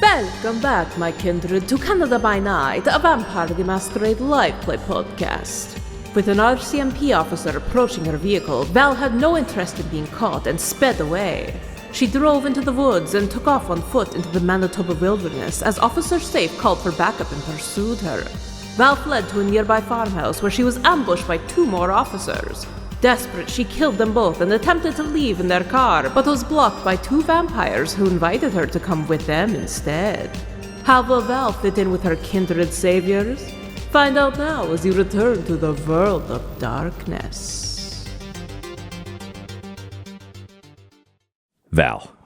Welcome back, my kindred, to Canada by Night, a Vampire the Masquerade live play podcast. With an RCMP officer approaching her vehicle, Val had no interest in being caught and sped away. She drove into the woods and took off on foot into the Manitoba wilderness as Officer Safe called for backup and pursued her. Val fled to a nearby farmhouse where she was ambushed by 2 more officers. Desperate, she killed them both and attempted to leave in their car, but was blocked by 2 vampires who invited her to come with them instead. How will Val fit in with her kindred saviors? Find out now as you return to the world of darkness. Val,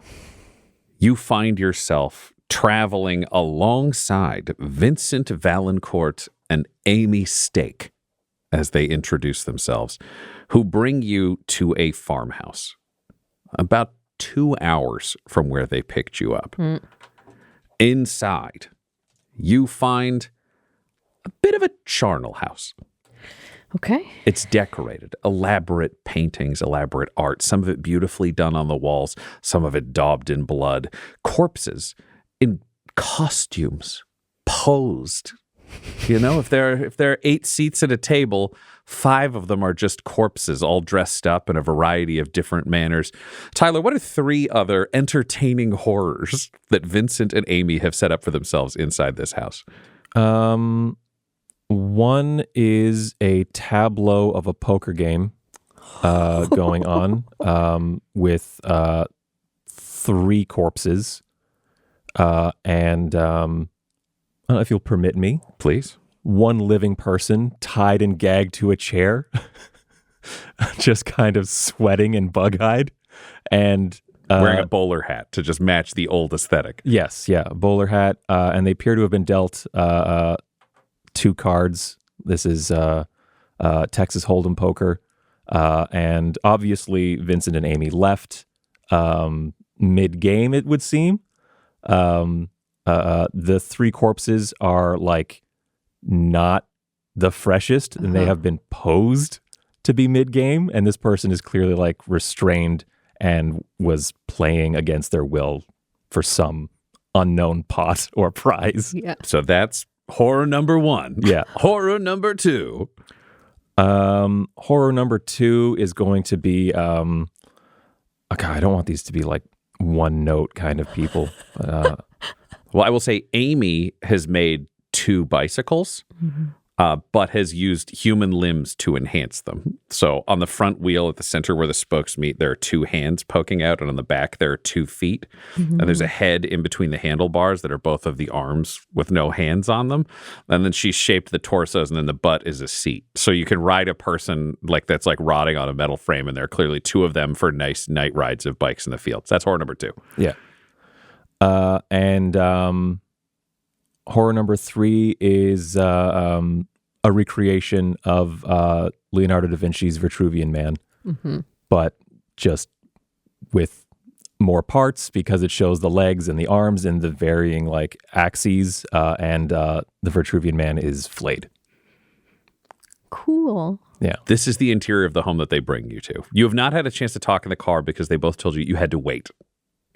you find yourself traveling alongside Vincent Valancourt and Amy Stake, as they introduce themselves, who bring you to a farmhouse about 2 hours from where they picked you up. Inside, you find a bit of a charnel house. Okay. It's decorated, elaborate paintings, elaborate art, some of it beautifully done on the walls, some of it daubed in blood, corpses in costumes, posed. You know, if there are 8 seats at a table, 5 of them are just corpses, all dressed up in a variety of different manners. Tyler, what are 3 other entertaining horrors that Vincent and Amy have set up for themselves inside this house? One is a tableau of a poker game going on with 3 corpses. And I don't know if you'll permit me. Please. 1 living person tied and gagged to a chair, just kind of sweating and bug-eyed. And wearing a bowler hat to just match the old aesthetic. Yes, yeah, a bowler hat. And they appear to have been dealt 2 cards. This is Texas Hold'em poker. And obviously, Vincent and Amy left mid-game, it would seem. The 3 corpses are like not the freshest, and they have been posed to be mid-game. And this person is clearly like restrained and was playing against their will for some unknown pot or prize. Yeah. So that's horror number 1. Yeah. Horror number 2. Horror number 2 is going to be, okay, I don't want these to be like one note kind of people. Well, I will say Amy has made 2 bicycles, but has used human limbs to enhance them. So on the front wheel at the center where the spokes meet, there are 2 hands poking out, and on the back there are 2 feet. And there's a head in between the handlebars that are both of the arms with no hands on them. And then she's shaped the torsos, and then the butt is a seat. So you can ride a person like that's like rotting on a metal frame, and there are clearly 2 of them for nice night rides of bikes in the fields. That's horror number 2. Yeah. And horror number 3 is a recreation of Leonardo da Vinci's Vitruvian Man, but just with more parts because it shows the legs and the arms and the varying like axes, and the Vitruvian Man is flayed. Cool. Yeah. This is the interior of the home that they bring you to. You have not had a chance to talk in the car because they both told you you had to wait.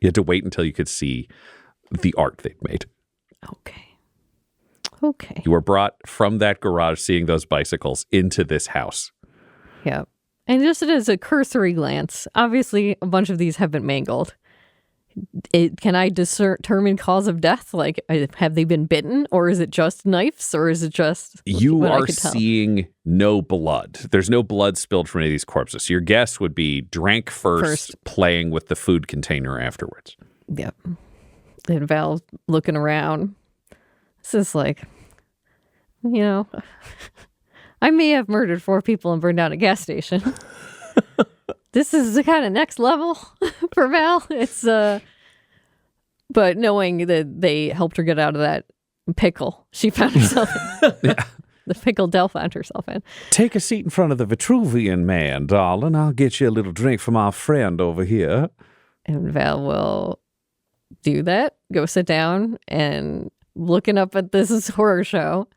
You had to wait until you could see the art they'd made. Okay. You were brought from that garage seeing those bicycles into this house. Yeah. And just as a cursory glance, obviously a bunch of these have been mangled. Can I determine cause of death? Like, have they been bitten, or is it just knives, or is it just... You are seeing no blood. There's no blood spilled from any of these corpses. So your guess would be drank first, playing with the food container afterwards. Yep. And Val looking around. This is like, you know, I may have murdered 4 people and burned down a gas station. This is the kind of next level for Val. It's, but knowing that they helped her get out of that pickle she found herself in. Yeah. The pickle Del found herself in. Take a seat in front of the Vitruvian Man, darling. I'll get you a little drink from our friend over here. And Val will do that, go sit down, and looking up at this horror show,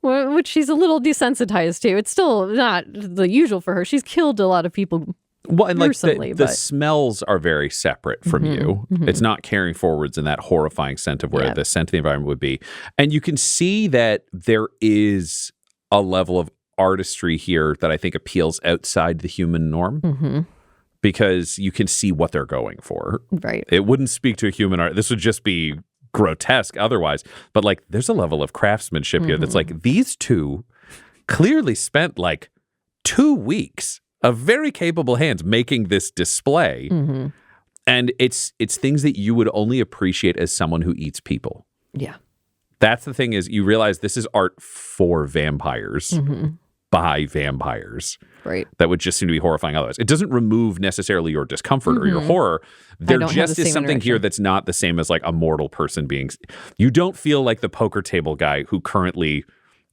which she's a little desensitized to. It's still not the usual for her. She's killed a lot of people Well, and like gruesomely, the but smells are very separate from you. It's not carrying forwards in that horrifying scent of where the scent of the environment would be. And you can see that there is a level of artistry here that I think appeals outside the human norm because you can see what they're going for. right. It wouldn't speak to a human art. This would just be grotesque otherwise. But like there's a level of craftsmanship here that's like these two clearly spent like 2 weeks of very capable hands making this display. And it's things that you would only appreciate as someone who eats people. Yeah. That's the thing is you realize this is art for vampires by vampires. Right. That would just seem to be horrifying otherwise. It doesn't remove necessarily your discomfort or your horror. There don't have just the is same something here interaction. that's not the same as like a mortal person being. You don't feel like the poker table guy who currently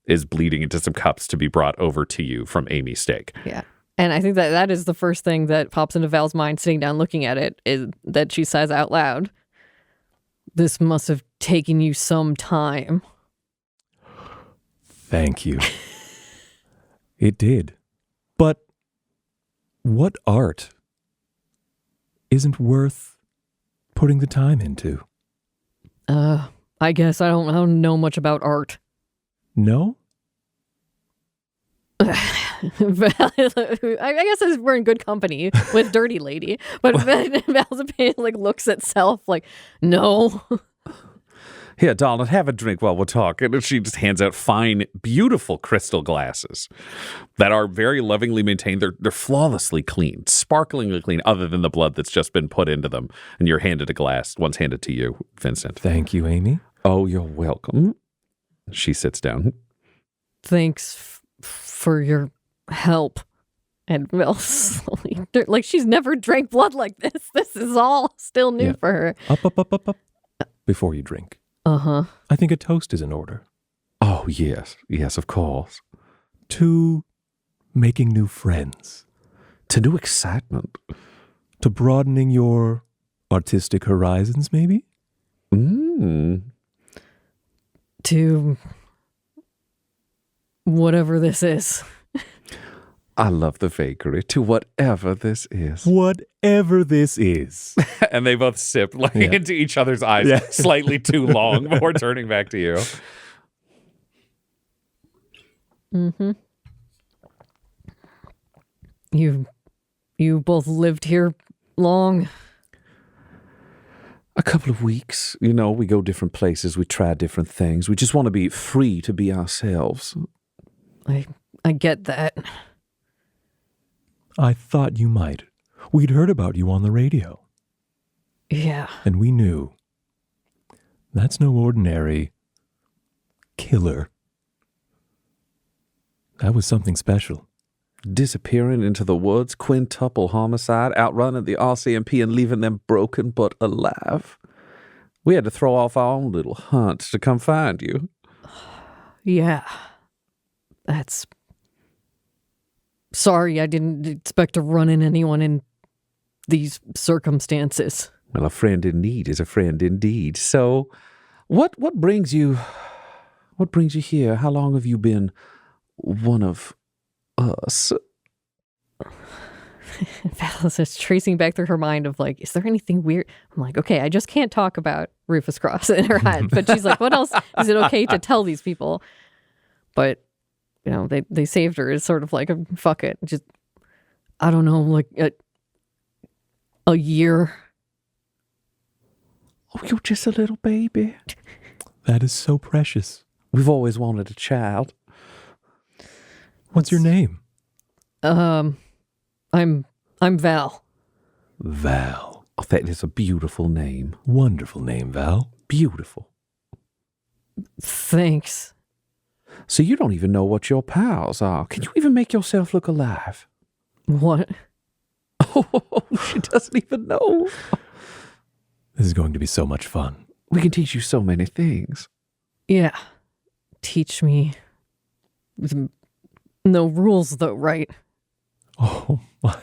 is bleeding into some cups to be brought over to you from Amy's steak. Yeah. And I think that is the first thing that pops into Val's mind sitting down looking at it is that she says out loud, "This must have taken you some time." Thank you. It did. But what art isn't worth putting the time into? I guess I don't know much about art. No? I guess we're in good company with Dirty Lady, but Val's opinion like looks itself like, no. Here, darling, have a drink while we're talking. And she just hands out fine, beautiful crystal glasses that are very lovingly maintained. They're flawlessly clean, sparklingly clean, other than the blood that's just been put into them. And you're handed a glass. One's handed to you, Vincent. Thank you, Amy. Oh, you're welcome. She sits down. Thanks for your help. And Val slowly, like she's never drank blood like this. This is all still new for her. Up. Before you drink. Uh-huh. I think a toast is in order. Oh, yes. Yes, of course. To making new friends. To new excitement. To broadening your artistic horizons, maybe? To whatever this is. I love the vagary. To whatever this is. Whatever this is. And they both sip like into each other's eyes slightly too long before turning back to you. Mm-hmm. You both lived here long? A couple of weeks. You know, we go different places. We try different things. We just want to be free to be ourselves. I get that. I thought you might. We'd heard about you on the radio. Yeah. And we knew. That's no ordinary killer. That was something special. Disappearing into the woods, quintuple homicide, outrunning the RCMP and leaving them broken but alive. We had to throw off our own little hunt to come find you. Yeah. That's... Sorry, I didn't expect to run in anyone in these circumstances. Well, a friend in need is a friend indeed. So, what brings you here? How long have you been one of us? Val is tracing back through her mind of like, is there anything weird? I'm like, okay, I just can't talk about Rufus Cross in her head. But she's like, what else is it okay to tell these people? But, you know, they saved her. It's sort of like, fuck it. Just, I don't know, like a year. Oh, you're just a little baby. That is so precious. We've always wanted a child. What's your name? I'm Val. Val. Oh, that is a beautiful name. Wonderful name, Val. Beautiful. Thanks. So you don't even know what your pals are. Can you even make yourself look alive? What? Oh, she doesn't even know. This is going to be so much fun. We can teach you so many things. Yeah. Teach me. No rules, though, right? Oh, my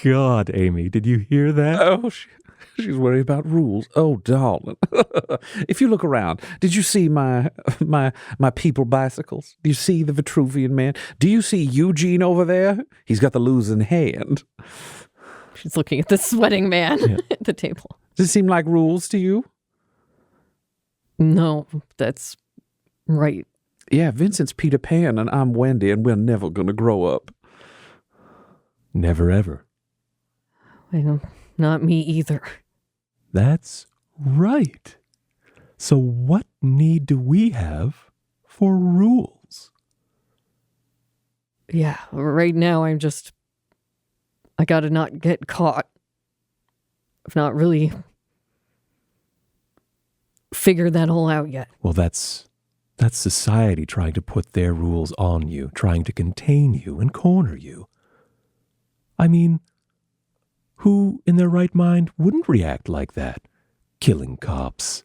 God, Amy. Did you hear that? Oh, she's worried about rules. Oh, darling. If you look around, did you see my people bicycles? Do you see the Vitruvian man? Do you see Eugene over there? He's got the losing hand. She's looking at the sweating man at the table. Does it seem like rules to you? No, that's right. Yeah, Vincent's Peter Pan and I'm Wendy, and we're never going to grow up. Never ever. Not me either. That's right. So what need do we have for rules? Yeah, right now I gotta not get caught. I've not really figured that all out yet. Well, that's society trying to put their rules on you, trying to contain you and corner you. I mean, who in their right mind wouldn't react like that? Killing cops,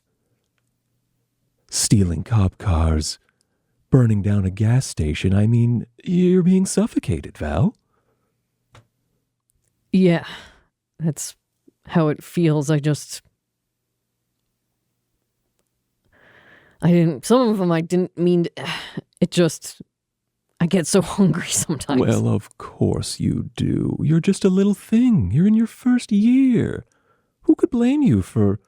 stealing cop cars, burning down a gas station. I mean, you're being suffocated, Val. Yeah, that's how it feels. Some of them I didn't mean to, I get so hungry sometimes. Well, of course you do. You're just a little thing. You're in your first year. Who could blame you for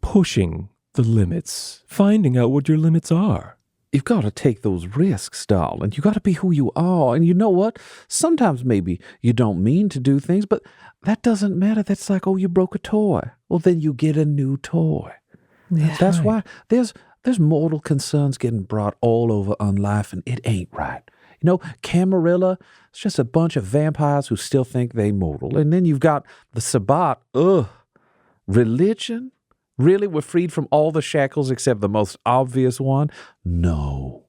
pushing the limits, finding out what your limits are? You've got to take those risks, darling. You got to be who you are. And you know what? Sometimes maybe you don't mean to do things, but that doesn't matter. That's like, oh, you broke a toy. Well, then you get a new toy. Yeah. That's why there's mortal concerns getting brought all over on life, and it ain't right. You know, Camarilla, it's just a bunch of vampires who still think they mortal. And then you've got the Sabbat. Religion? Really? We're freed from all the shackles except the most obvious one? No.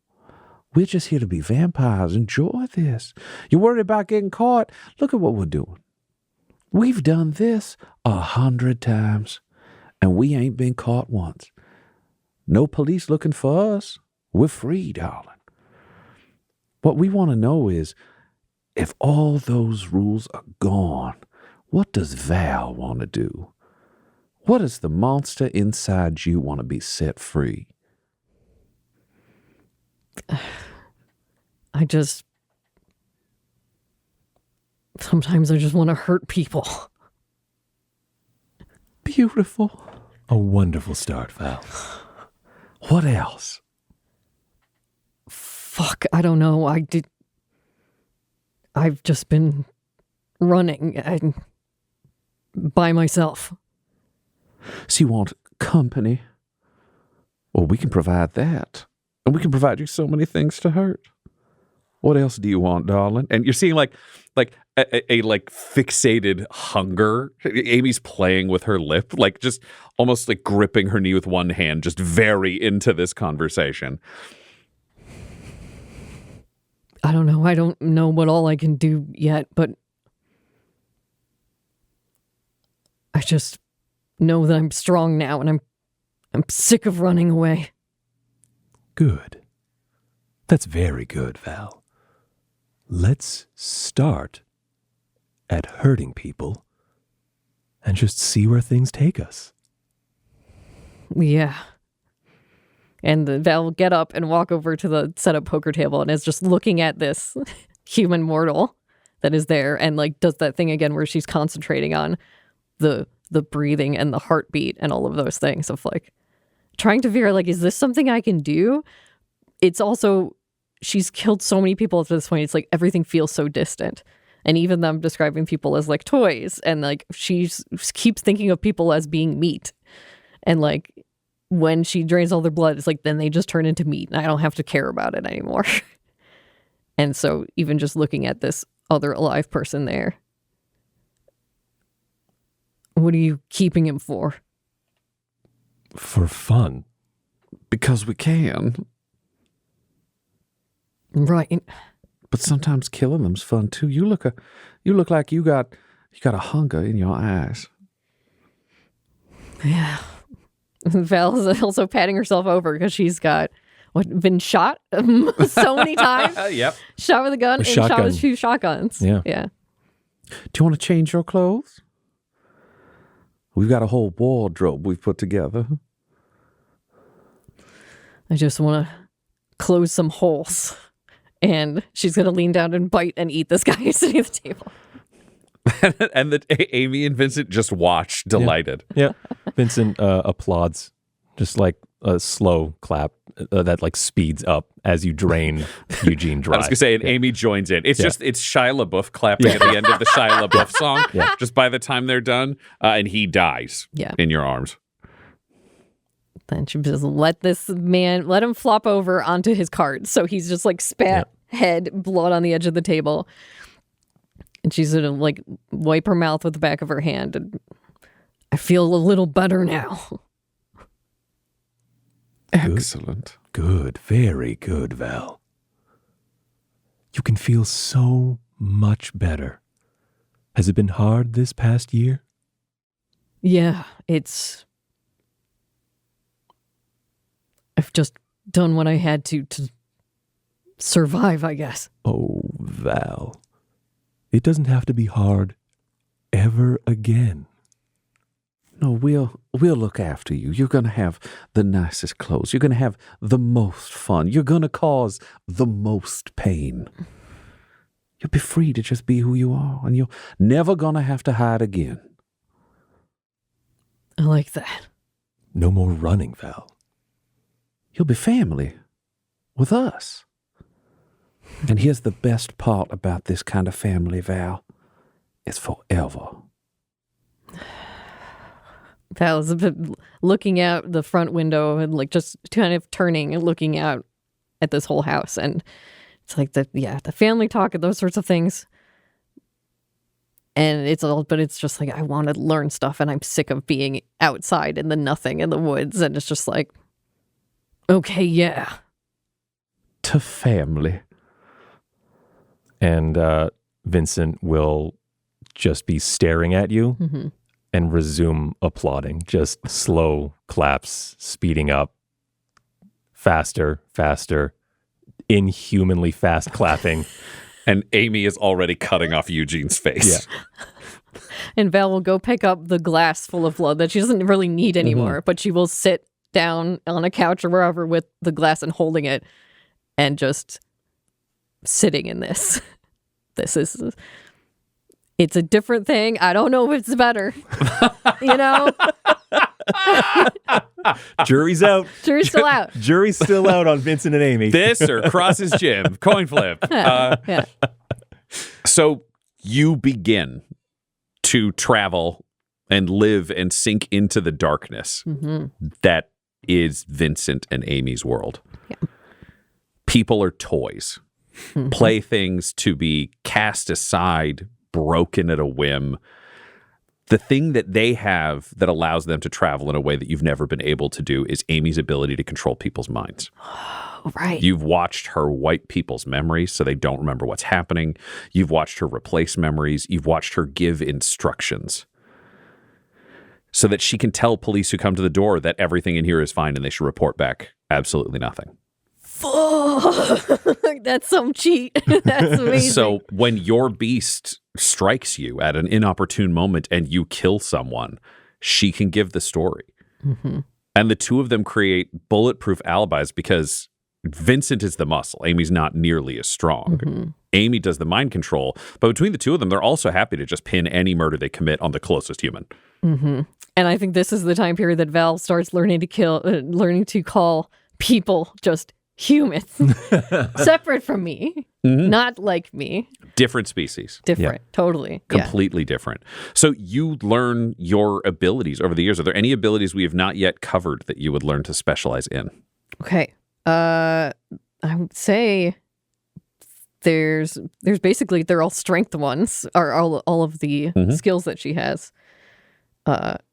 We're just here to be vampires. Enjoy this. You're worried about getting caught? Look at what we're doing. We've done this 100 times, and we ain't been caught once. No police looking for us. We're free, darling. What we want to know is, if all those rules are gone, what does Val want to do? What does the monster inside you want to be set free? Sometimes I just want to hurt people. Beautiful. A wonderful start, Val. What else? Fuck, I don't know. I've just been running and by myself. So you want company? Well, we can provide that. And we can provide you so many things to hurt. What else do you want, darling? And you're seeing like a fixated hunger. Amy's playing with her lip, like just almost like gripping her knee with one hand, just very into this conversation. I don't know. I don't know what all I can do yet, but I just know that I'm strong now, and I'm sick of running away. Good. That's very good, Val. Let's start at hurting people and just see where things take us. Yeah. And Val will get up and walk over to the setup poker table and is just looking at this human mortal that is there, and like does that thing again where she's concentrating on the breathing and the heartbeat and all of those things of like trying to figure out like, is this something I can do? It's also, she's killed so many people at this point. It's like everything feels so distant. And even them describing people as like toys, and like she keeps thinking of people as being meat. And like when she drains all their blood, it's like then they just turn into meat and I don't have to care about it anymore. And so even just looking at this other alive person there, what are you keeping him for? For fun. Because we can. Right. But sometimes killing them's fun too. You look like you got a hunger in your eyes. Yeah. Val's also patting herself over because she's been shot so many times. Yep. Shot with a gun and shot with 2 shotguns. Yeah. Yeah. Do you want to change your clothes? We've got a whole wardrobe we've put together. I just want to close some holes. And she's going to lean down and bite and eat this guy sitting at the table. And Amy and Vincent just watch, delighted. Yeah. Vincent applauds, just like a slow clap that like speeds up as you drain Eugene dry. I was going to say, and Amy joins in. It's just, it's Shia LaBeouf clapping at the end of the Shia LaBeouf song. Just by the time they're done, and he dies in your arms. Then she just let him flop over onto his cart. So he's just like spat head, blood on the edge of the table. And she's going to like wipe her mouth with the back of her hand. And I feel a little better now. Excellent. Good. Very good, Val. You can feel so much better. Has it been hard this past year? Yeah, I've just done what I had to survive, I guess. Oh, Val. It doesn't have to be hard ever again. No, we'll look after you. You're going to have the nicest clothes. You're going to have the most fun. You're going to cause the most pain. You'll be free to just be who you are, and you're never going to have to hide again. I like that. No more running, Val. You'll be family with us. And here's the best part about this kind of family, Val. It's forever. Val is looking out the front window and like just kind of turning and looking out at this whole house. And it's like the family talk and those sorts of things. And it's just like, I want to learn stuff and I'm sick of being outside in the nothing in the woods. And it's just like, okay, yeah. To family. And Vincent will just be staring at you and resume applauding. Just slow claps, speeding up, faster, inhumanly fast clapping. And Amy is already cutting off Eugene's face. Yeah. And Val will go pick up the glass full of blood that she doesn't really need anymore, but she will sit down on a couch or wherever with the glass and holding it and just sitting in this. It's a different thing. I don't know if it's better. You know? Jury's out. Jury's still out. Jury's still out on Vincent and Amy. This or Cross's Gym. Coin flip. So you begin to travel and live and sink into the darkness that is Vincent and Amy's world. Yeah. People are toys, playthings to be cast aside, broken at a whim. The thing that they have that allows them to travel in a way that you've never been able to do is Amy's ability to control people's minds. Oh, right. You've watched her wipe people's memories so they don't remember what's happening. You've watched her replace memories. You've watched her give instructions so that she can tell police who come to the door that everything in here is fine and they should report back absolutely nothing. That's some cheat. That's amazing. So when your beast strikes you at an inopportune moment and you kill someone, she can give the story. And the two of them create bulletproof alibis because Vincent is the muscle. Amy's not nearly as strong. Amy does the mind control. But between the two of them, they're also happy to just pin any murder they commit on the closest human. And I think this is the time period that Val starts learning to call people just humans, separate from me, not like me. Different species. Different, totally. Completely different. So you learn your abilities over the years. Are there any abilities we have not yet covered that you would learn to specialize in? Okay. I would say there's basically, they're all strength ones, are all of the skills that she has.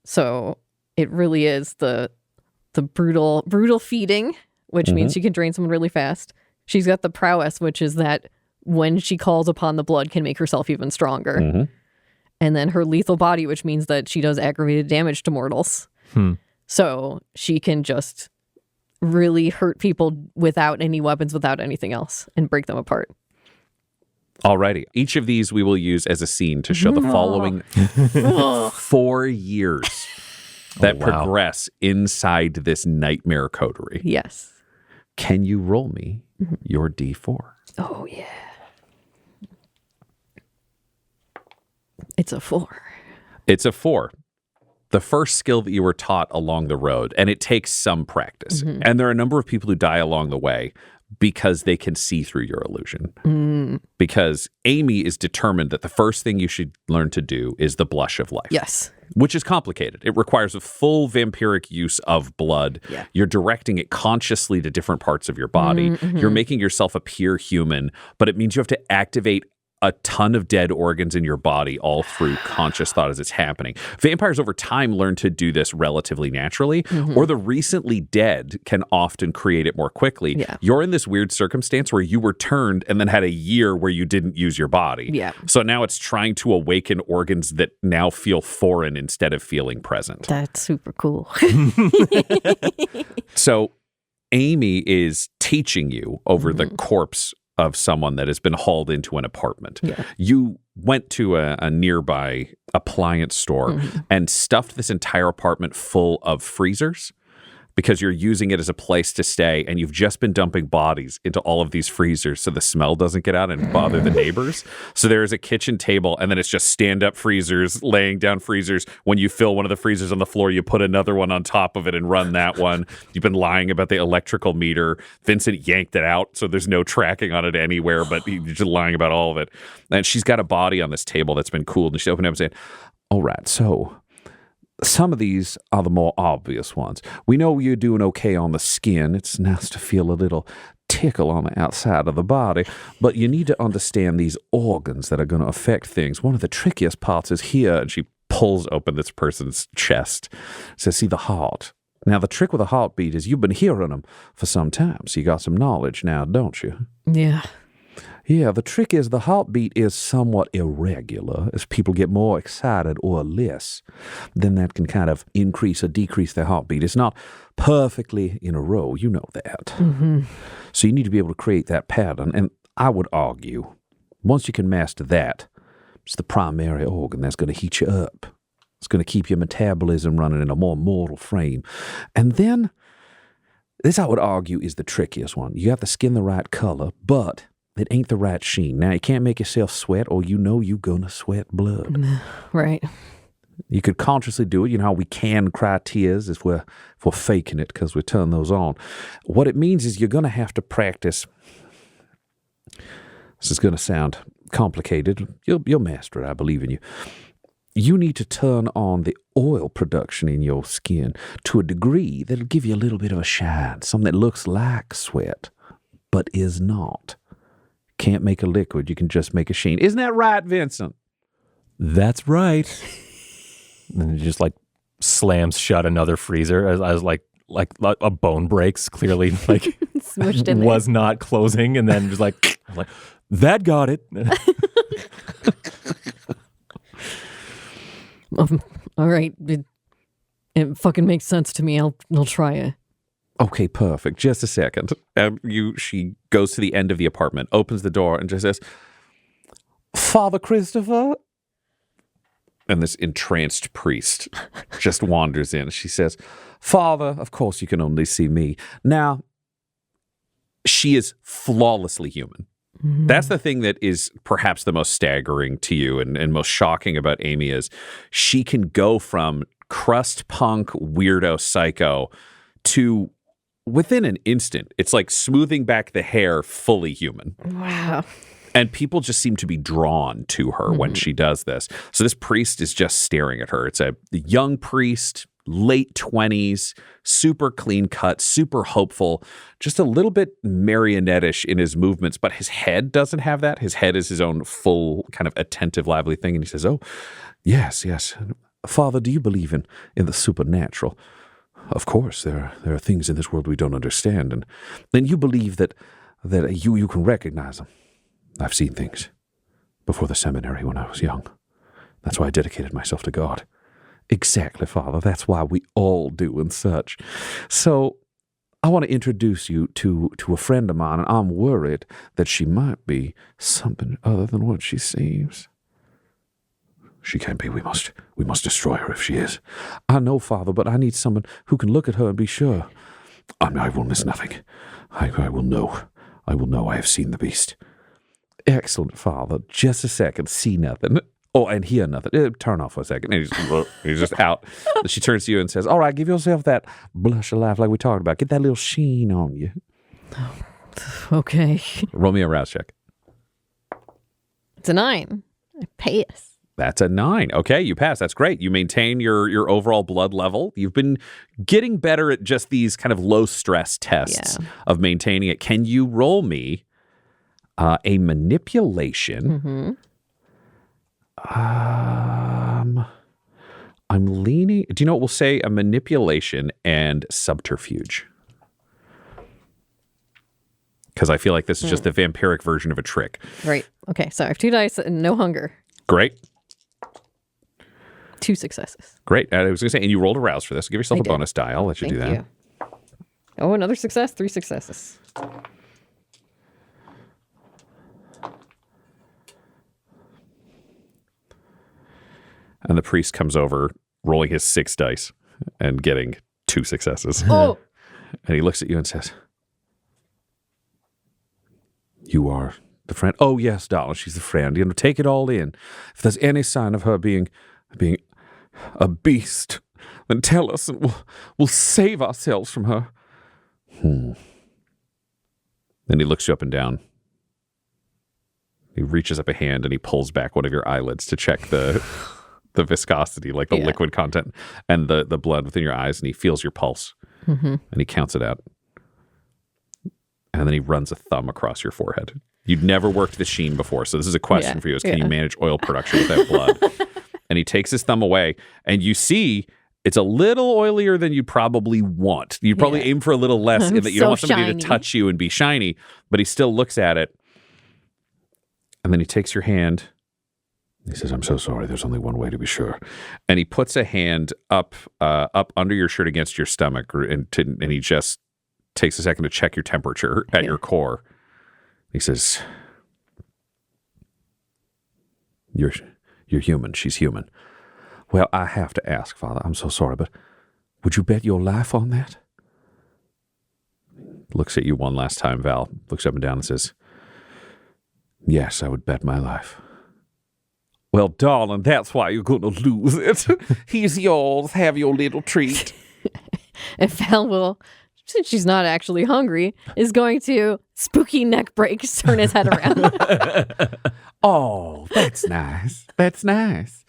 So it really is the brutal feeding, which means she can drain someone really fast. She's got the prowess, which is that when she calls upon the blood, can make herself even stronger. And then her lethal body, which means that she does aggravated damage to mortals. So she can just really hurt people without any weapons, without anything else, and break them apart. Alrighty. Each of these we will use as a scene to show the following 4 years that progress inside this nightmare coterie. Yes. Can you roll me your D4? Oh, yeah. It's a 4. It's a 4. The first skill that you were taught along the road, and it takes some practice. And there are a number of people who die along the way because they can see through your illusion. Because Amy is determined that the first thing you should learn to do is the blush of life. Yes. Which is complicated. It requires a full vampiric use of blood. Yeah. You're directing it consciously to different parts of your body. You're making yourself appear human, but it means you have to activate a ton of dead organs in your body all through conscious thought as it's happening. Vampires over time learn to do this relatively naturally, or the recently dead can often create it more quickly. Yeah. You're in this weird circumstance where you were turned and then had a year where you didn't use your body. Yeah. So now it's trying to awaken organs that now feel foreign instead of feeling present. That's super cool. So Amy is teaching you over the corpse of someone that has been hauled into an apartment. Yeah. You went to a nearby appliance store and stuffed this entire apartment full of freezers because you're using it as a place to stay, and you've just been dumping bodies into all of these freezers so the smell doesn't get out and bother the neighbors. So there's a kitchen table, and then it's just stand-up freezers, laying down freezers. When you fill one of the freezers on the floor, you put another one on top of it and run that one. You've been lying about the electrical meter. Vincent yanked it out, so there's no tracking on it anywhere, but you're just lying about all of it. And she's got a body on this table that's been cooled, and she opened it up and said, all right, so some of these are the more obvious ones. We know you're doing okay on the skin. It's nice to feel a little tickle on the outside of the body, but you need to understand these organs that are going to affect things. One of the trickiest parts is here, and she pulls open this person's chest. Says, see the heart. Now, the trick with a heartbeat is you've been hearing them for some time, so you got some knowledge now, don't you? Yeah. Yeah, the trick is the heartbeat is somewhat irregular. As people get more excited or less, then that can kind of increase or decrease their heartbeat. It's not perfectly in a row. You know that. So you need to be able to create that pattern. And I would argue, once you can master that, it's the primary organ that's going to heat you up. It's going to keep your metabolism running in a more mortal frame. And then, this I would argue is the trickiest one. You have the skin the right color, but it ain't the right sheen. Now, you can't make yourself sweat, or you know you're going to sweat blood. Right. You could consciously do it. You know how we can cry tears if we're faking it because we turn those on. What it means is you're going to have to practice. This is going to sound complicated. You'll master it. I believe in you. You need to turn on the oil production in your skin to a degree that'll give you a little bit of a shine, something that looks like sweat, but is not. Can't make a liquid, you can just make a sheen. Isn't that right, Vincent? That's right. And he just like slams shut another freezer as like a bone breaks, clearly like Smushed in there. was not closing, and then just like that got it. All right. It fucking makes sense to me. I'll try it. Okay, perfect. Just a second. She goes to the end of the apartment, opens the door, and just says, Father Christopher? And this entranced priest just wanders in. She says, Father, of course you can only see me. Now, she is flawlessly human. That's the thing that is perhaps the most staggering to you and most shocking about Amy is she can go from crust punk weirdo psycho to within an instant. It's like smoothing back the hair, fully human. Wow. And people just seem to be drawn to her when she does this. So this priest is just staring at her. It's a young priest, late 20s, super clean cut, super hopeful, just a little bit marionette-ish in his movements, but his head doesn't have that. His head is his own full kind of attentive, lively thing. And he says, oh, yes. Father, do you believe in the supernatural? Of course, there are things in this world we don't understand. And then you believe that you can recognize them. I've seen things before the seminary when I was young. That's why I dedicated myself to God. Exactly, Father. That's why we all do and such. So I want to introduce you to a friend of mine, and I'm worried that she might be something other than what she seems. She can't be. We must destroy her if she is. I know, Father, but I need someone who can look at her and be sure. I will miss nothing. I will know. I will know I have seen the beast. Excellent, Father. Just a second. See nothing. Oh, and here another. Turn off for a second. And he's just out. She turns to you and says, all right, give yourself that blush of life like we talked about. Get that little sheen on you. Okay. Roll me a rouse check. It's a 9. I pass. That's a 9. Okay, you pass. That's great. You maintain your overall blood level. You've been getting better at just these kind of low stress tests of maintaining it. Can you roll me a manipulation? I'm leaning. Do you know what we'll say? A manipulation and subterfuge. Because I feel like this is just the vampiric version of a trick. Right. Okay. So I have 2 dice and no hunger. Great. 2 successes. Great. I was going to say, and you rolled a rouse for this. Give yourself a bonus die. I'll let you do that. You. Oh, another success. 3 successes. And the priest comes over, rolling his 6 dice and getting 2 successes. Oh! And he looks at you and says, you are the friend? Oh, yes, darling, she's the friend. You know, take it all in. If there's any sign of her being a beast, then tell us and we'll save ourselves from her. Then he looks you up and down. He reaches up a hand and he pulls back one of your eyelids to check the viscosity, like the liquid content and the blood within your eyes, and he feels your pulse. And he counts it out. And then he runs a thumb across your forehead. You'd never worked the sheen before, so this is a question for you: is can you manage oil production without blood? And he takes his thumb away, and you see it's a little oilier than you'd probably want. You'd probably aim for a little less in that you don't want somebody to touch you and be shiny, but he still looks at it. And then he takes your hand. He says, I'm so sorry. There's only one way to be sure. And he puts a hand up under your shirt against your stomach, and he just takes a second to check your temperature at your core. He says, You're human. She's human. Well, I have to ask, Father. I'm so sorry, but would you bet your life on that? Looks at you one last time, Val. Looks up and down and says, yes, I would bet my life. Well, darling, that's why you're going to lose it. Here's yours. Have your little treat. And Val will, since she's not actually hungry, is going to spooky neck break, turn his head around. Oh, that's nice. That's nice.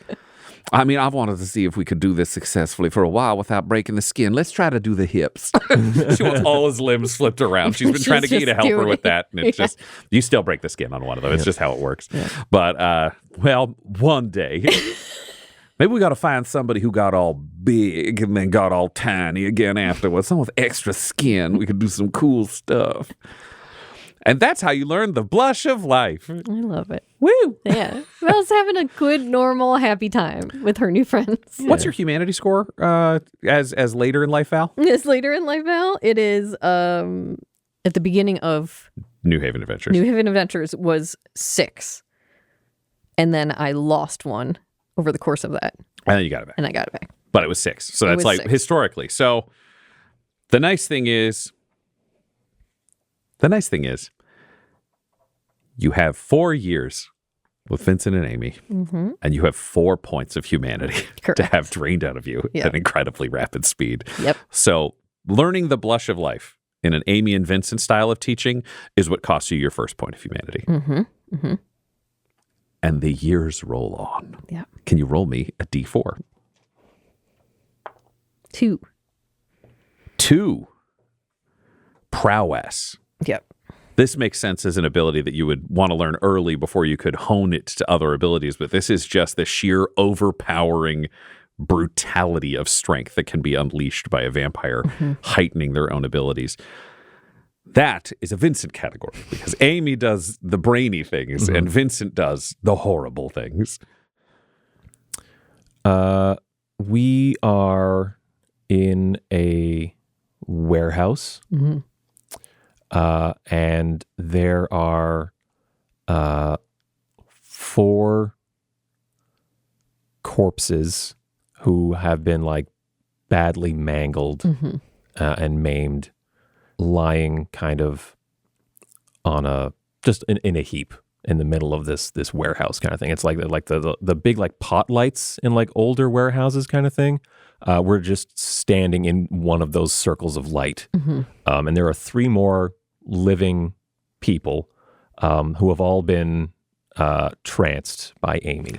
I mean, I've wanted to see if we could do this successfully for a while without breaking the skin. Let's try to do the hips. She wants all his limbs flipped around. She's been trying to get you to help her with that. And it's just, you still break the skin on one of them. It's just how it works. Yeah. But, well, one day, maybe we got to find somebody who got all big and then got all tiny again afterwards. Someone with extra skin. We could do some cool stuff. And that's how you learn the blush of life. I love it. Woo! Yeah. Val's having a good, normal, happy time with her new friends. What's your humanity score as later in life, Val? It's later in life, Val. It is at the beginning of New Haven Adventures. New Haven Adventures was 6. And then I lost 1 over the course of that. And then you got it back. And I got it back. But it was 6. So that's like 6. Historically. So the nice thing is, you have 4 years with Vincent and Amy, and you have 4 points of humanity to have drained out of you at an incredibly rapid speed. Yep. So learning the blush of life in an Amy and Vincent style of teaching is what costs you your first point of humanity. And the years roll on. Yeah. Can you roll me a D4? 2. 2. Prowess. Yep. This makes sense as an ability that you would want to learn early before you could hone it to other abilities, but this is just the sheer overpowering brutality of strength that can be unleashed by a vampire, heightening their own abilities. That is a Vincent category, because Amy does the brainy things and Vincent does the horrible things. We are in a warehouse. And there are 4 corpses who have been like badly mangled and maimed, lying kind of on just in a heap in the middle of this warehouse kind of thing. It's like the big like pot lights in like older warehouses kind of thing. We're just standing in one of those circles of light. And there are 3 more living people who have all been tranced by Amy.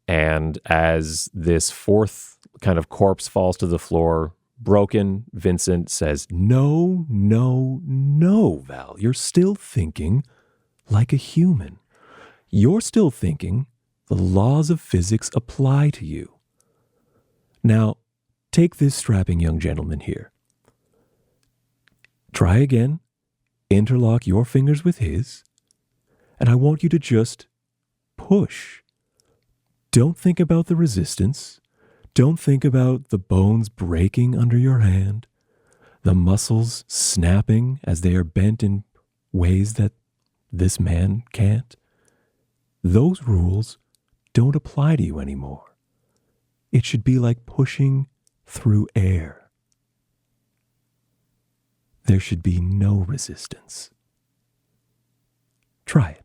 And as this 4th kind of corpse falls to the floor, broken, Vincent says, "No, no, no, Val. You're still thinking like a human. You're still thinking the laws of physics apply to you. Now, take this strapping young gentleman here. Try again. Interlock your fingers with his. And I want you to just push. Don't think about the resistance. Don't think about the bones breaking under your hand, the muscles snapping as they are bent in ways that this man can't. Those rules don't apply to you anymore. It should be like pushing through air. There should be no resistance. Try it."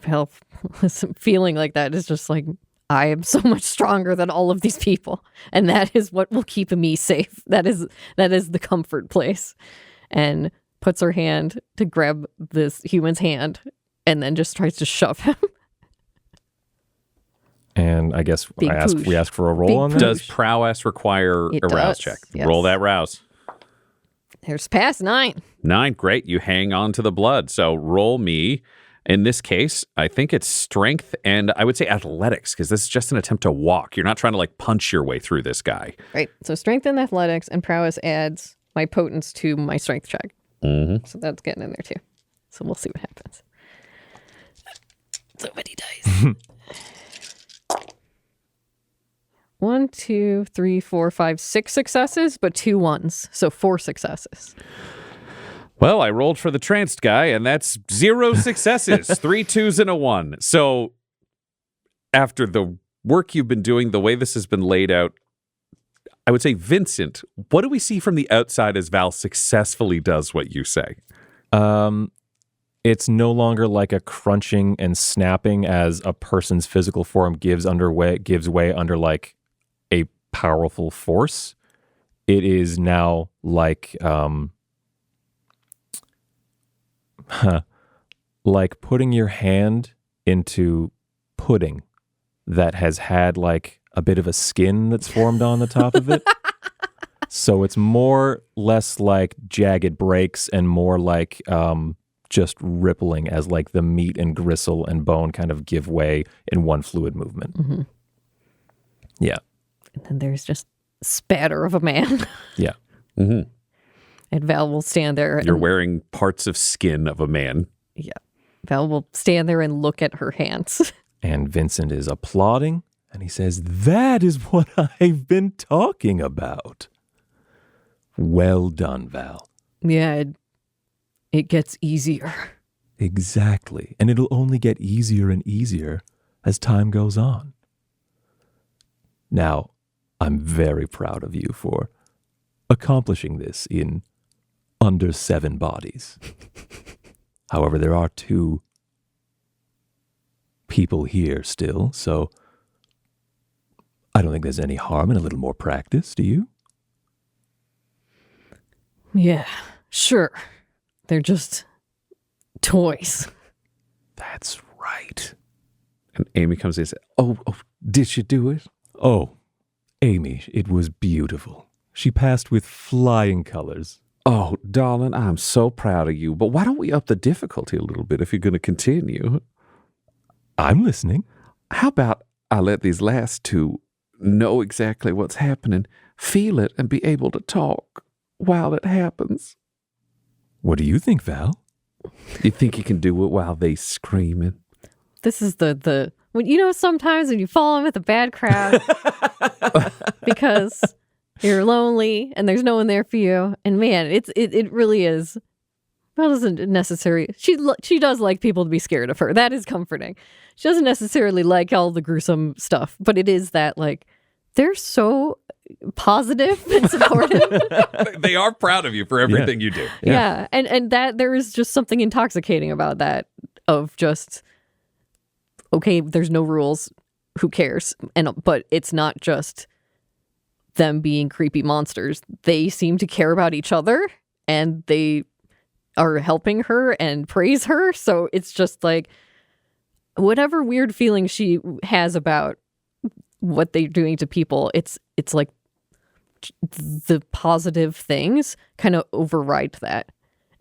Val, feeling like that is just like, I am so much stronger than all of these people, and that is what will keep me safe. That is the comfort place. And puts her hand to grab this human's hand, and then just tries to shove him. And I guess Big we ask for a roll Big on that. Does prowess require It a rouse does, check? yes. Roll that rouse. There's past 9. 9, great. You hang on to the blood. So roll me. In this case, I think it's strength and I would say athletics, because this is just an attempt to walk. You're not trying to like punch your way through this guy. Right. So strength and athletics, and prowess adds my potence to my strength check. So that's getting in there too. So we'll see what happens. So many dice. 1, 2, 3, 4, 5, 6 successes, but 2 1s. So 4 successes. Well, I rolled for the tranced guy, and that's 0 successes, 3 2s and a 1. So after the work you've been doing, the way this has been laid out, I would say, Vincent, what do we see from the outside as Val successfully does what you say? It's no longer like a crunching and snapping as a person's physical form gives way under like a powerful force. It is now like like putting your hand into pudding that has had like a bit of a skin that's formed on the top of it. So it's less like jagged breaks and more like just rippling as like the meat and gristle and bone kind of give way in one fluid movement. Yeah. And then there's just spatter of a man. Yeah. And Val will stand there. You're wearing parts of skin of a man. Yeah. Val will stand there and look at her hands. And Vincent is applauding, and he says, "That is what I've been talking about. Well done, Val." Yeah, it gets easier. Exactly. And it'll only get easier and easier as time goes on. Now, I'm very proud of you for accomplishing this in under 7 bodies. However, there are 2 people here still, so I don't think there's any harm in a little more practice, do you? Yeah, sure. They're just toys. That's right. And Amy comes in and says, oh, did you do it? Oh, Amy, it was beautiful. She passed with flying colors. Oh, darling, I'm so proud of you. But why don't we up the difficulty a little bit if you're going to continue? I'm listening. How about I let these last 2 know exactly what's happening, feel it, and be able to talk while it happens? What do you think, Val? You think you can do it while they screaming? This is the when you know sometimes when you fall in with a bad crowd because you're lonely and there's no one there for you, and man, it really is. Well, isn't necessary. She does like people to be scared of her. That is comforting. She doesn't necessarily like all the gruesome stuff, but it is that like they're so positive and supportive. They are proud of you for everything you do. Yeah. And that there is just something intoxicating about that, of just, okay, there's no rules, who cares? But it's not just them being creepy monsters. They seem to care about each other, and they are helping her and praise her. So it's just like, whatever weird feeling she has about what they're doing to people, it's like the positive things kind of override that.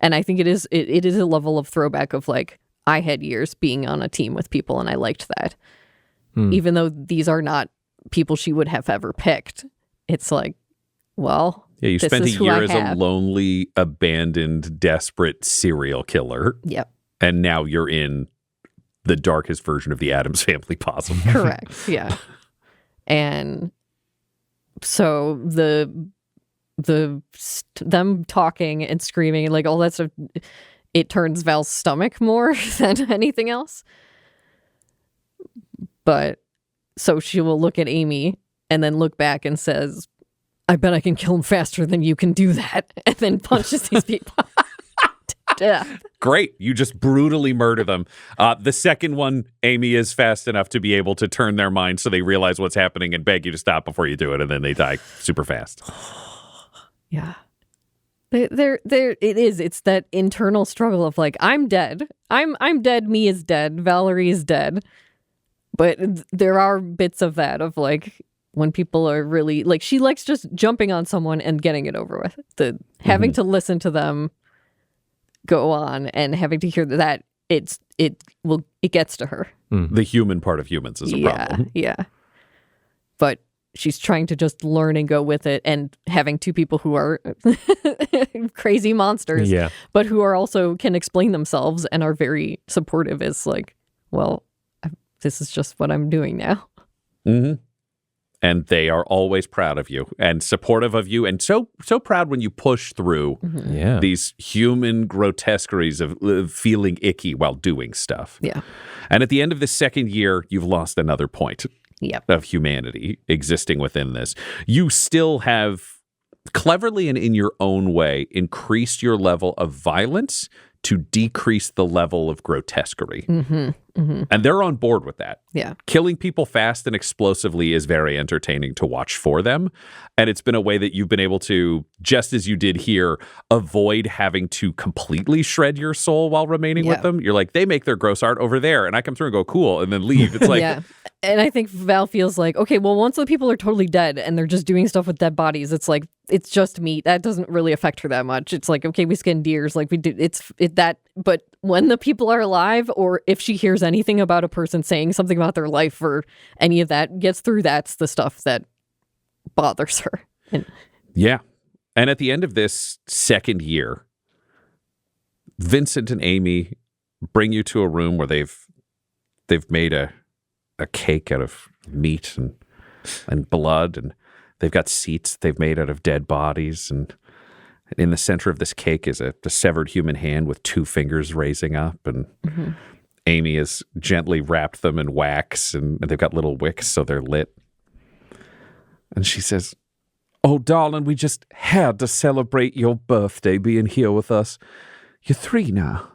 And I think it is a level of throwback of like, I had years being on a team with people and I liked that. Even though these are not people she would have ever picked. It's like, well, yeah, you this spent a is who year I as have. a lonely, abandoned, desperate serial killer. Yep. And now you're in the darkest version of the Addams Family possible. Correct. Yeah. And so them talking and screaming and like all that stuff, it turns Val's stomach more than anything else. But so she will look at Amy and then look back and says, I bet I can kill him faster than you can do that. And then punches these people to death. Great. You just brutally murder them. The second one, Amy is fast enough to be able to turn their mind so they realize what's happening and beg you to stop before you do it. And then they die super fast. Yeah. It's that internal struggle of like, I'm dead. I'm dead. Me is dead. Valerie is dead. But there are bits of that of like when people are really like, she likes just jumping on someone and getting it over with. Having to listen to them go on and having to hear that it gets to her. The human part of humans is a problem. Yeah. But she's trying to just learn and go with it, and having two people who are crazy monsters, but who are also can explain themselves and are very supportive is like, well, this is just what I'm doing now. Mm-hmm. And they are always proud of you and supportive of you, and so proud when you push through these human grotesqueries of feeling icky while doing stuff. Yeah. And at the end of the second year, you've lost another point of humanity existing within this. You still have cleverly and in your own way increased your level of violence to decrease the level of grotesquerie. And they're on board with that. Yeah. Killing people fast and explosively is very entertaining to watch for them. And it's been a way that you've been able to, just as you did here, avoid having to completely shred your soul while remaining with them. You're like, they make their gross art over there, and I come through and go, cool, and then leave. It's like... Yeah. And I think Val feels like, okay, well, once the people are totally dead and they're just doing stuff with dead bodies, it's like, it's just meat. That doesn't really affect her that much. It's like, okay, we skin deers, like we do. But when the people are alive, or if she hears anything about a person saying something about their life or any of that gets through, that's the stuff that bothers her. Yeah. And at the end of this second year, Vincent and Amy bring you to a room where they've made a cake out of meat and blood, and they've got seats they've made out of dead bodies, and in the center of this cake is a severed human hand with two fingers raising up, and Amy has gently wrapped them in wax, and they've got little wicks so they're lit. And she says, "Oh, darling, we just had to celebrate your birthday being here with us. You're 3 now.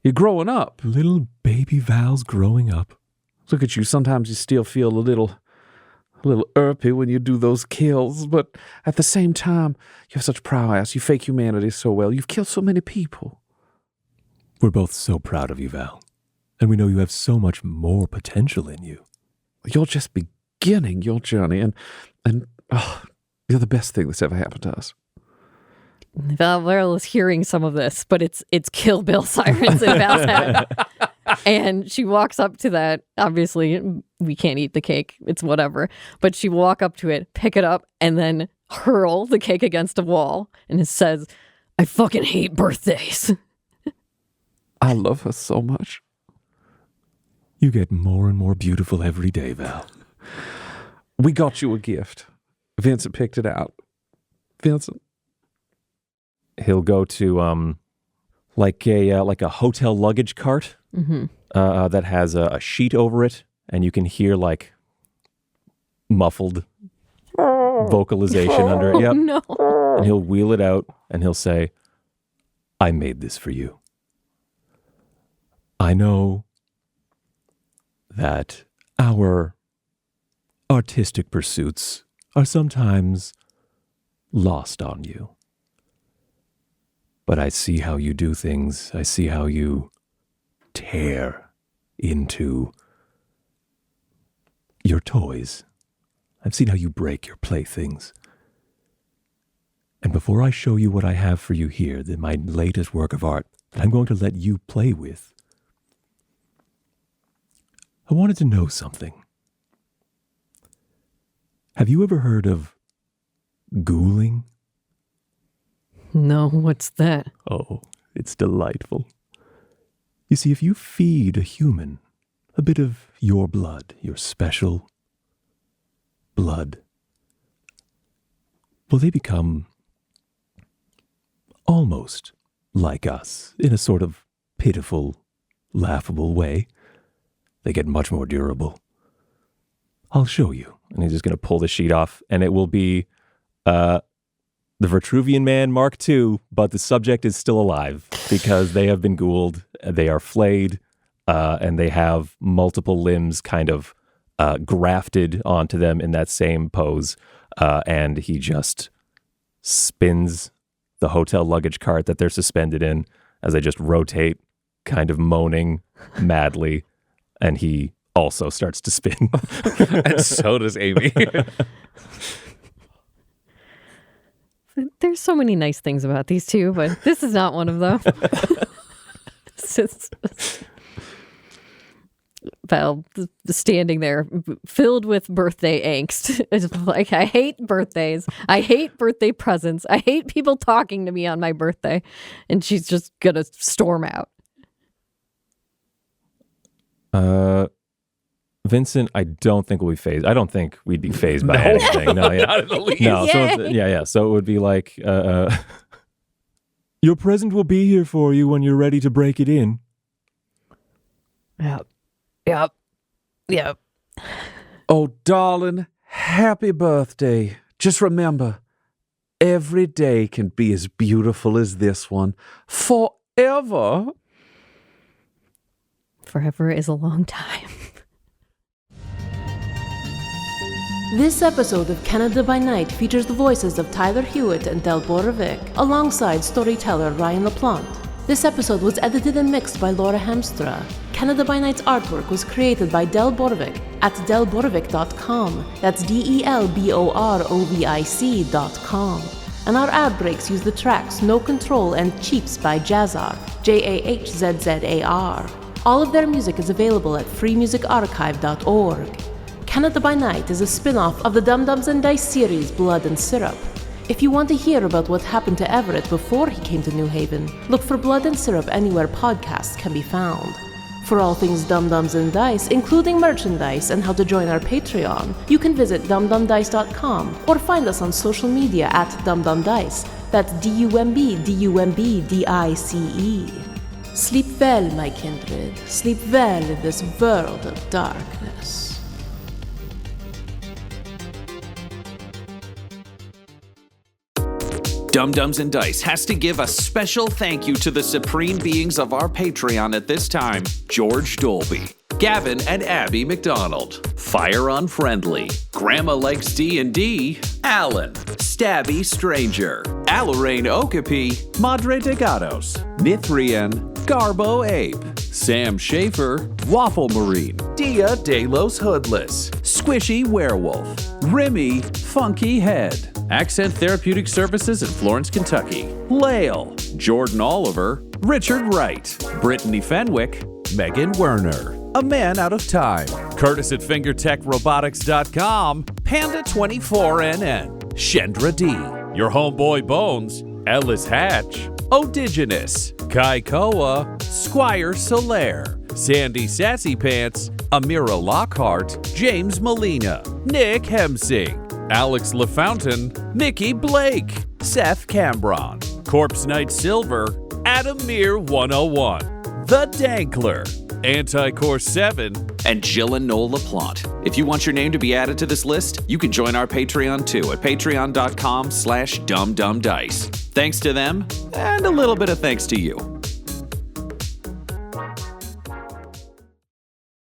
You're growing up. Little baby Val's growing up. Look at you. Sometimes you still feel a little irpy when you do those kills, but at the same time, you have such prowess. You fake humanity so well. You've killed so many people." We're both so proud of you, Val. And we know you have so much more potential in you. You're just beginning your journey, and you're the best thing that's ever happened to us. Val is hearing some of this, but it's Kill Bill sirens in Val's head. And she walks up to that. Obviously, we can't eat the cake. It's whatever. But she walk up to it, pick it up, and then hurl the cake against a wall. And it says, "I fucking hate birthdays." I love her so much. You get more and more beautiful every day, Val. We got you a gift. Vincent picked it out. Vincent. He'll go to like a hotel luggage cart that has a sheet over it, and you can hear like muffled vocalization under it. Yep. No. And he'll wheel it out and he'll say, I made this for you. I know that our artistic pursuits are sometimes lost on you. But I see how you do things. I see how you tear into your toys. I've seen how you break your playthings. And before I show you what I have for you here, my latest work of art that I'm going to let you play with, I wanted to know something. Have you ever heard of ghouling? No, what's that? Oh, it's delightful. You see, if you feed a human a bit of your blood, your special blood, well, they become almost like us in a sort of pitiful, laughable way. They get much more durable. I'll show you. And he's just going to pull the sheet off, and it will be the Vitruvian Man Mark II, but the subject is still alive because they have been ghouled, they are flayed, and they have multiple limbs kind of grafted onto them in that same pose. And he just spins the hotel luggage cart that they're suspended in as they just rotate, kind of moaning madly. And he also starts to spin. And so does Amy. There's so many nice things about these two, but this is not one of them. It's just Val standing there filled with birthday angst. It's like, I hate birthdays. I hate birthday presents. I hate people talking to me on my birthday. And she's just going to storm out. Vincent, I don't think we'll be phased. I don't think we'd be phased by anything. No, yeah. Not in the least. No, so so it would be like, your present will be here for you when you're ready to break it in. Yep. Oh, darling, happy birthday. Just remember, every day can be as beautiful as this one. Forever. Forever is a long time. This episode of Canada by Night features the voices of Tyler Hewitt and Del Borovic, alongside storyteller Ryan LaPlante. This episode was edited and mixed by Laura Hamstra. Canada by Night's artwork was created by Del Borovic at delborovic.com. That's DELBOROVIC.com. And our ad breaks use the tracks No Control and Cheaps by Jazzar, JAHZZAR. All of their music is available at freemusicarchive.org. Canada by Night is a spin-off of the Dum Dums and Dice series Blood and Syrup. If you want to hear about what happened to Everett before he came to New Haven, look for Blood and Syrup anywhere podcasts can be found. For all things Dum Dums and Dice, including merchandise and how to join our Patreon, you can visit dumdumdice.com or find us on social media at dumdumdice. That's DUMBDICE. Sleep well, my kindred. Sleep well in this world of darkness. Dum Dums and Dice has to give a special thank you to the supreme beings of our Patreon at this time: George Dolby, Gavin and Abby McDonald, Fire Unfriendly, Grandma Likes D&D, Alan, Stabby Stranger, Alarain Okapi, Madre de Gatos, Mithrian, Garbo Ape, Sam Schaefer, Waffle Marine, Dia De Los Hoodless, Squishy Werewolf, Remy Funky Head, Accent Therapeutic Services in Florence, Kentucky, Lael, Jordan Oliver, Richard Wright, Brittany Fenwick, Megan Werner, A Man Out of Time, Curtis at FingerTechRobotics.com, Panda24NN, Shendra D, Your Homeboy Bones, Ellis Hatch, Odigenous, Kai Koa, Squire Solaire, Sandy Sassy Pants, Amira Lockhart, James Molina, Nick Hemsing, Alex LaFountain, Nikki Blake, Seth Cambron, Corpse Knight Silver, Adam Mir 101, The Dankler, Anti-Core 7, and Jill and Noel LaPlante. If you want your name to be added to this list, you can join our Patreon too at patreon.com/dumbdumbdice. Thanks to them, and a little bit of thanks to you.